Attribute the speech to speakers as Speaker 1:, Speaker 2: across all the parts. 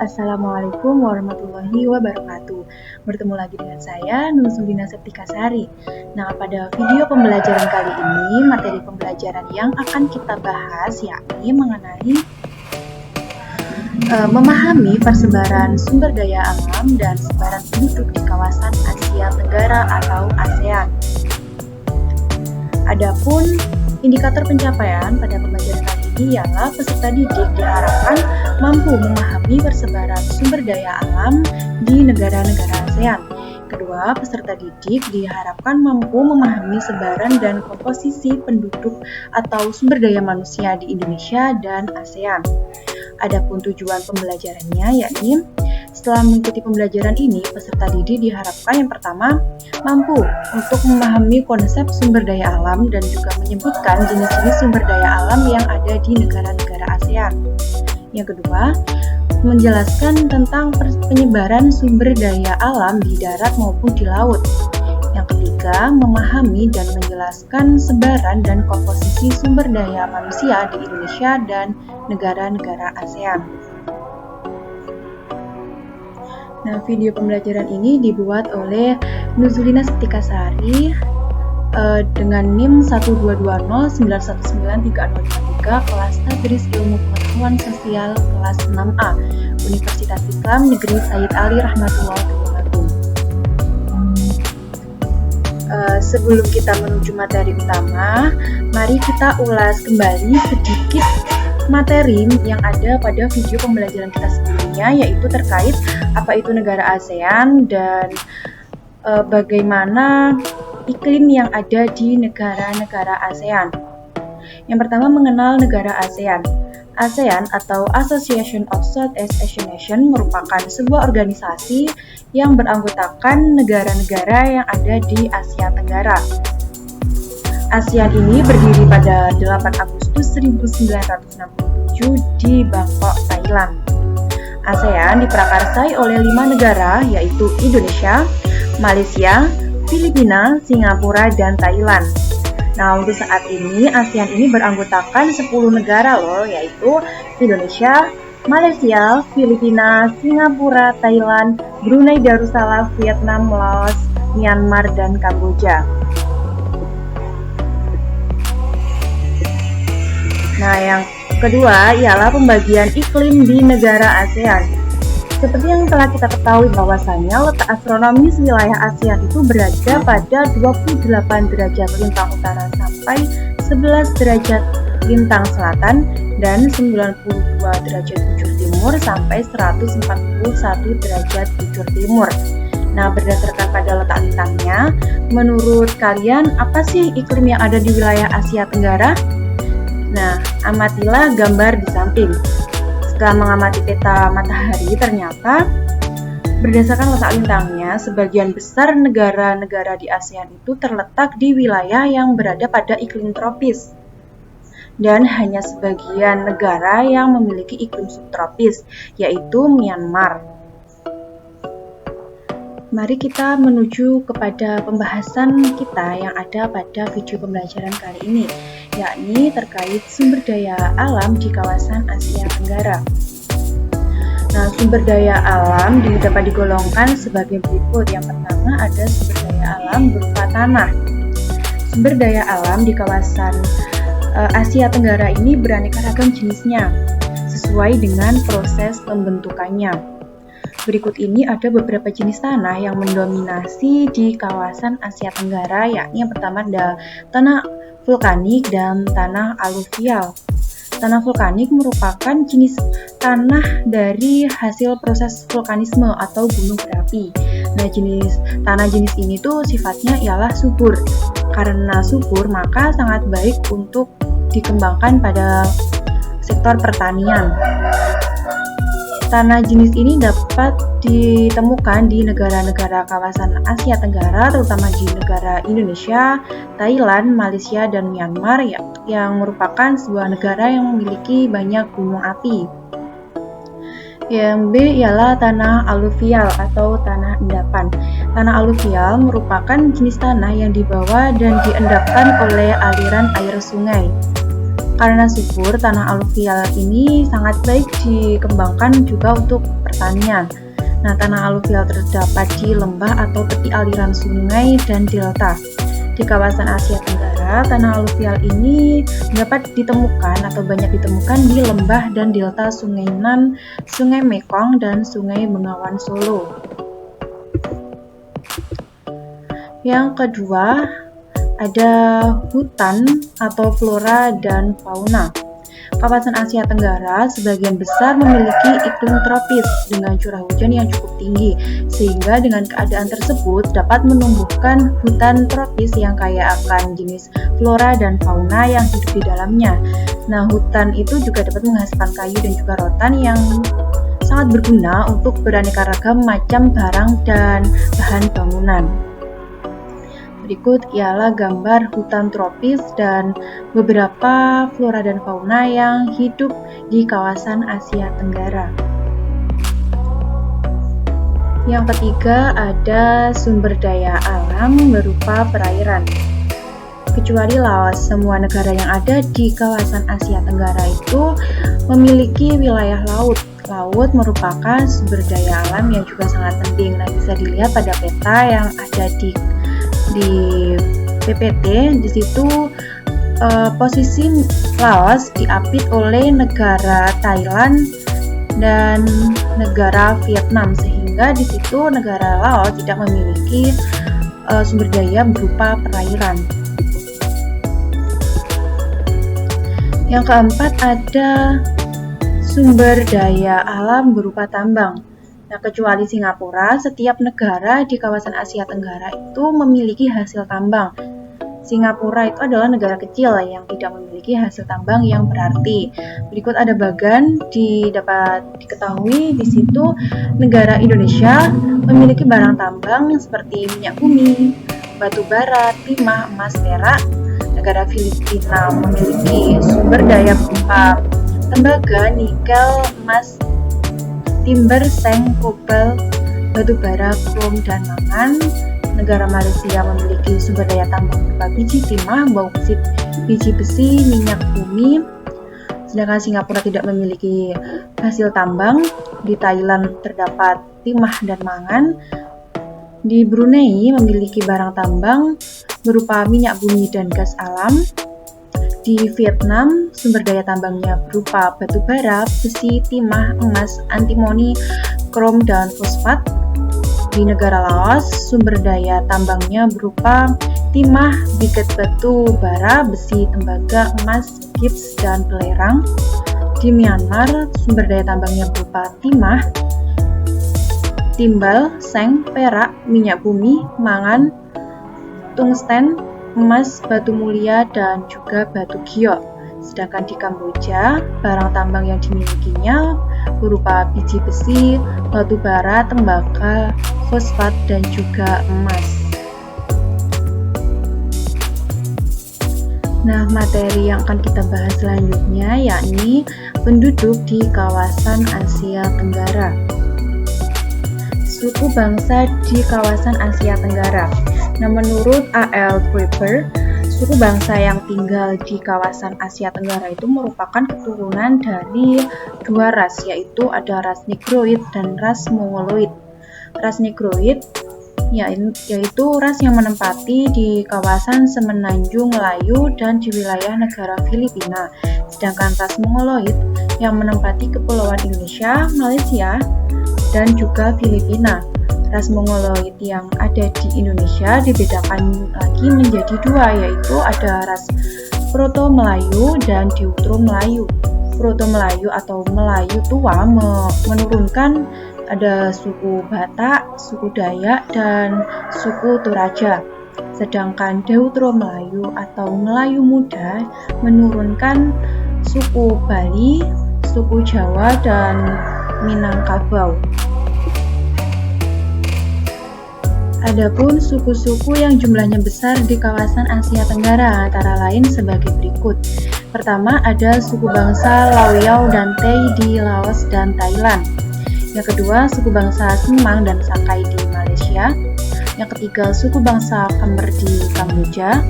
Speaker 1: Assalamualaikum warahmatullahi wabarakatuh. Bertemu lagi dengan saya, Nuzulina Septikasari. Nah, pada video pembelajaran kali ini, materi pembelajaran yang akan kita bahas yakni mengenai memahami persebaran sumber daya alam dan sebaran penduduk di kawasan Asia Tenggara atau ASEAN. Adapun indikator pencapaian pada pembelajaran kali ini ialah peserta didik diharapkan mampu memahami persebaran sumber daya alam di negara-negara ASEAN. Kedua, peserta didik diharapkan mampu memahami sebaran dan komposisi penduduk atau sumber daya manusia di Indonesia dan ASEAN. Adapun tujuan pembelajarannya yakni setelah mengikuti pembelajaran ini, peserta didik diharapkan yang pertama mampu untuk memahami konsep sumber daya alam dan juga menyebutkan jenis-jenis sumber daya alam yang ada di negara-negara ASEAN. Yang kedua, menjelaskan tentang penyebaran sumber daya alam di darat maupun di laut. Yang ketiga, memahami dan menjelaskan sebaran dan komposisi sumber daya manusia di Indonesia dan negara-negara ASEAN. Nah, video pembelajaran ini dibuat oleh Nuzulina Septikasari dengan NIM 12209193053 kelas Tadris Ilmu Pengetahuan Sosial kelas 6A Universitas Islam Negeri Said Ali Rahmatullah Wabarakatuh. Sebelum kita menuju materi utama, mari kita ulas kembali sedikit materi yang ada pada video pembelajaran kita sebelumnya, yaitu terkait apa itu negara ASEAN dan bagaimana iklim yang ada di negara-negara ASEAN. Yang pertama, mengenal negara ASEAN. ASEAN atau Association of Southeast Asian Nations merupakan sebuah organisasi yang beranggotakan negara-negara yang ada di Asia Tenggara. ASEAN ini berdiri pada 8 Agustus 1967 di Bangkok, Thailand. ASEAN diprakarsai oleh 5 negara, yaitu Indonesia, Malaysia, Filipina, Singapura, dan Thailand. Nah, untuk saat ini ASEAN ini beranggotakan 10 negara loh, yaitu Indonesia, Malaysia, Filipina, Singapura, Thailand, Brunei Darussalam, Vietnam, Laos, Myanmar, dan Kamboja. Nah, yang kedua ialah pembagian iklim di negara ASEAN. Seperti yang telah kita ketahui bahwasanya letak astronomis wilayah ASEAN itu berada pada 28 derajat lintang utara sampai 11 derajat lintang selatan dan 92 derajat bujur timur sampai 141 derajat bujur timur. Nah, berdasarkan pada letak lintangnya, menurut kalian apa sih iklim yang ada di wilayah Asia Tenggara? Nah, amatilah gambar di samping. Setelah mengamati peta matahari, ternyata berdasarkan letak lintangnya, sebagian besar negara-negara di ASEAN itu terletak di wilayah yang berada pada iklim tropis. Dan hanya sebagian negara yang memiliki iklim subtropis, yaitu Myanmar. Mari kita menuju kepada pembahasan kita yang ada pada video pembelajaran kali ini, yakni terkait sumber daya alam di kawasan Asia Tenggara. Nah, sumber daya alam dapat digolongkan sebagai berikut. Yang pertama ada sumber daya alam berupa tanah. Sumber daya alam di kawasan Asia Tenggara ini beraneka ragam jenisnya, sesuai dengan proses pembentukannya. Berikut ini ada beberapa jenis tanah yang mendominasi di kawasan Asia Tenggara, yakni yang pertama ada tanah vulkanik dan tanah aluvial. Tanah vulkanik merupakan jenis tanah dari hasil proses vulkanisme atau gunung berapi. Nah, tanah jenis ini tuh sifatnya ialah subur. Karena subur, maka sangat baik untuk dikembangkan pada sektor pertanian. Tanah jenis ini dapat ditemukan di negara-negara kawasan Asia Tenggara, terutama di negara Indonesia, Thailand, Malaysia, dan Myanmar yang merupakan sebuah negara yang memiliki banyak gunung api. Yang B ialah tanah aluvial atau tanah endapan. Tanah aluvial merupakan jenis tanah yang dibawa dan diendapkan oleh aliran air sungai. Karena subur, tanah aluvial ini sangat baik dikembangkan juga untuk pertanian. Nah, tanah aluvial terdapat di lembah atau tepi aliran sungai dan delta. Di kawasan Asia Tenggara, tanah aluvial ini dapat ditemukan atau banyak ditemukan di lembah dan delta Sungai Nan, Sungai Mekong, dan Sungai Bengawan Solo. Yang kedua, ada hutan atau flora dan fauna. Kawasan Asia Tenggara sebagian besar memiliki iklim tropis dengan curah hujan yang cukup tinggi, sehingga dengan keadaan tersebut dapat menumbuhkan hutan tropis yang kaya akan jenis flora dan fauna yang hidup di dalamnya. Nah, hutan itu juga dapat menghasilkan kayu dan juga rotan yang sangat berguna untuk beraneka ragam macam barang dan bahan bangunan. Berikut ialah gambar hutan tropis dan beberapa flora dan fauna yang hidup di kawasan Asia Tenggara. Yang ketiga, ada sumber daya alam berupa perairan. Kecuali Laos, semua negara yang ada di kawasan Asia Tenggara itu memiliki wilayah laut. Laut merupakan sumber daya alam yang juga sangat penting. Nah, bisa dilihat pada peta yang ada di PPT. Di situ posisi Laos diapit oleh negara Thailand dan negara Vietnam, sehingga di situ negara Laos tidak memiliki sumber daya berupa perairan. Yang keempat, ada sumber daya alam berupa tambang. Nah, kecuali Singapura, setiap negara di kawasan Asia Tenggara itu memiliki hasil tambang. Singapura itu adalah negara kecil yang tidak memiliki hasil tambang yang berarti. Berikut ada bagan dapat diketahui di situ negara Indonesia memiliki barang tambang seperti minyak bumi, batu bara, timah, emas, perak. Negara Filipina memiliki sumber daya berupa tembaga, nikel, emas, timber, seng, kobalt, batu bara, krom, dan mangan. Negara Malaysia memiliki sumber daya tambang berupa biji timah, bauksit, biji besi, minyak bumi. Sedangkan Singapura tidak memiliki hasil tambang. Di Thailand terdapat timah dan mangan. Di Brunei memiliki barang tambang berupa minyak bumi dan gas alam. Di Vietnam, sumber daya tambangnya berupa batu bara, besi, timah, emas, antimoni, krom, dan fosfat. Di negara Laos, sumber daya tambangnya berupa timah, biket batu bara, besi, tembaga, emas, gips, dan belerang. Di Myanmar, sumber daya tambangnya berupa timah, timbal, seng, perak, minyak bumi, mangan, tungsten, emas, batu mulia, dan juga batu giok. Sedangkan di Kamboja, barang tambang yang dimilikinya berupa biji besi, batu bara, tembaga, fosfat, dan juga emas. Nah, materi yang akan kita bahas selanjutnya yakni penduduk di kawasan Asia Tenggara. Suku bangsa di kawasan Asia Tenggara. Nah, menurut A.L. Draper, suku bangsa yang tinggal di kawasan Asia Tenggara itu merupakan keturunan dari dua ras, yaitu ada ras Negroid dan ras Mongoloid. Ras Negroid yaitu ras yang menempati di kawasan Semenanjung Melayu dan di wilayah negara Filipina. Sedangkan ras Mongoloid yang menempati kepulauan Indonesia, Malaysia, dan juga Filipina. Ras Mongoloid yang ada di Indonesia dibedakan lagi menjadi dua, yaitu ada ras Proto-Melayu dan Deutero-Melayu. Proto-Melayu atau Melayu tua menurunkan ada suku Batak, suku Dayak, dan suku Toraja. Sedangkan Deutero-Melayu atau Melayu muda menurunkan suku Bali, suku Jawa, dan Minangkabau. Adapun suku-suku yang jumlahnya besar di kawasan Asia Tenggara antara lain sebagai berikut. Pertama, ada suku bangsa Laoyao dan Tay di Laos dan Thailand. Yang kedua, suku bangsa Semang dan Sakai di Malaysia. Yang ketiga, suku bangsa Khmer di Kamboja.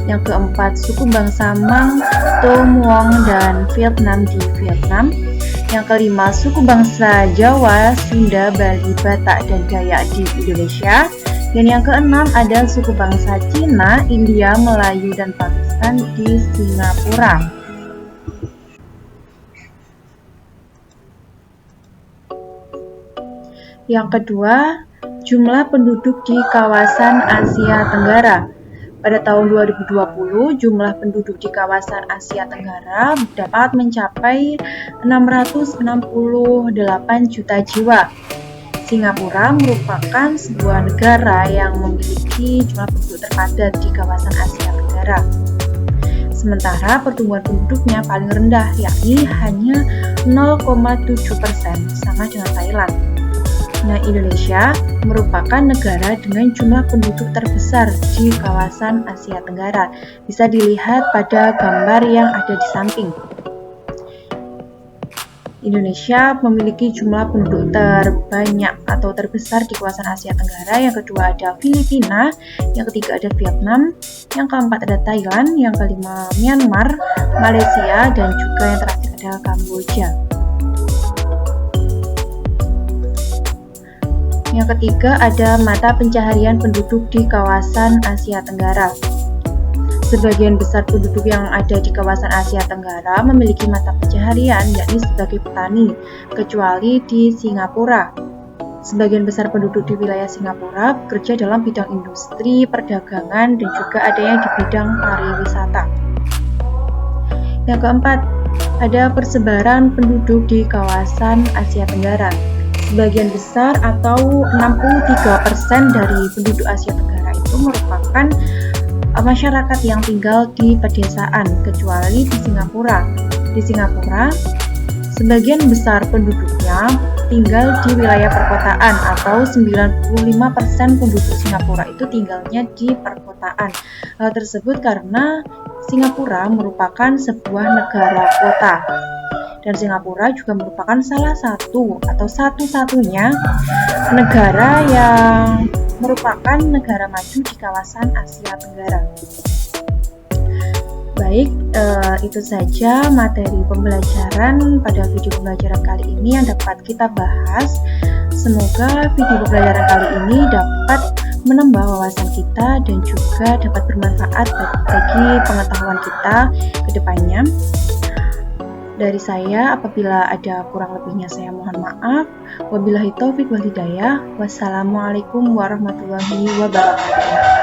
Speaker 1: Yang keempat, suku bangsa Mang, To, Muong, dan Vietnam di Vietnam. Yang kelima, suku bangsa Jawa, Sunda, Bali, Batak, dan Dayak di Indonesia. Dan yang keenam ada suku bangsa Cina, India, Melayu, dan Pakistan di Singapura. Yang kedua, jumlah penduduk di kawasan Asia Tenggara. Pada tahun 2020, jumlah penduduk di kawasan Asia Tenggara dapat mencapai 668 juta jiwa. Singapura merupakan sebuah negara yang memiliki jumlah penduduk terpadat di kawasan Asia Tenggara. Sementara pertumbuhan penduduknya paling rendah, yakni hanya 0,7%, sama dengan Thailand. Nah, Indonesia merupakan negara dengan jumlah penduduk terbesar di kawasan Asia Tenggara. Bisa dilihat pada gambar yang ada di samping. Indonesia memiliki jumlah penduduk terbanyak atau terbesar di kawasan Asia Tenggara. Yang kedua ada Filipina, yang ketiga ada Vietnam, yang keempat ada Thailand, yang kelima Myanmar, Malaysia, dan juga yang terakhir ada Kamboja. Yang ketiga ada mata pencaharian penduduk di kawasan Asia Tenggara. Sebagian besar penduduk yang ada di kawasan Asia Tenggara memiliki mata pencaharian, yakni sebagai petani, kecuali di Singapura. Sebagian besar penduduk di wilayah Singapura bekerja dalam bidang industri, perdagangan, dan juga ada yang di bidang pariwisata. Yang keempat, ada persebaran penduduk di kawasan Asia Tenggara. Sebagian besar atau 63% dari penduduk Asia Tenggara itu merupakan masyarakat yang tinggal di pedesaan, kecuali di Singapura. Di Singapura, sebagian besar penduduknya tinggal di wilayah perkotaan, atau 95% penduduk Singapura itu tinggalnya di perkotaan. Hal tersebut karena Singapura merupakan sebuah negara kota. Dan Singapura juga merupakan salah satu atau satu-satunya negara yang merupakan negara maju di kawasan Asia Tenggara. Baik, itu saja materi pembelajaran pada video pembelajaran kali ini yang dapat kita bahas. Semoga video pembelajaran kali ini dapat menambah wawasan kita dan juga dapat bermanfaat bagi pengetahuan kita ke depannya. Dari saya, apabila ada kurang lebihnya saya mohon maaf. Wabillahi taufik wal hidayah. Wassalamualaikum warahmatullahi wabarakatuh.